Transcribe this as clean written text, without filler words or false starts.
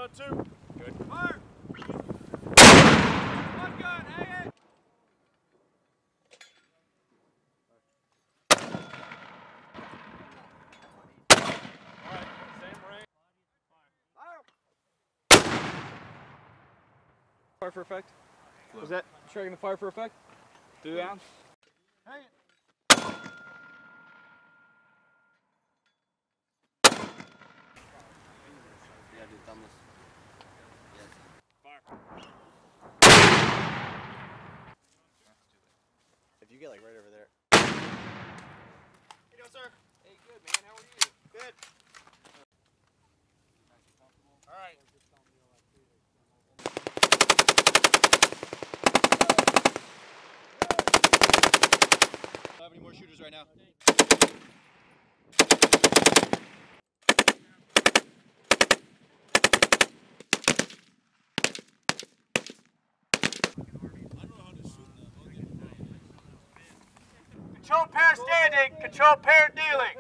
on 2. Good. Fire! One gun, hang it! Alright, same range. Fire! Fire for effect. Was that striking the fire for effect? 3 rounds. Hang it. Yeah, dude, thumbless. Yes. Fire. If you get like right over there. How you doing, sir? Hey, good man. How are you? Good. All right. Don't have any more shooters right now. Control pair standing, control pair kneeling.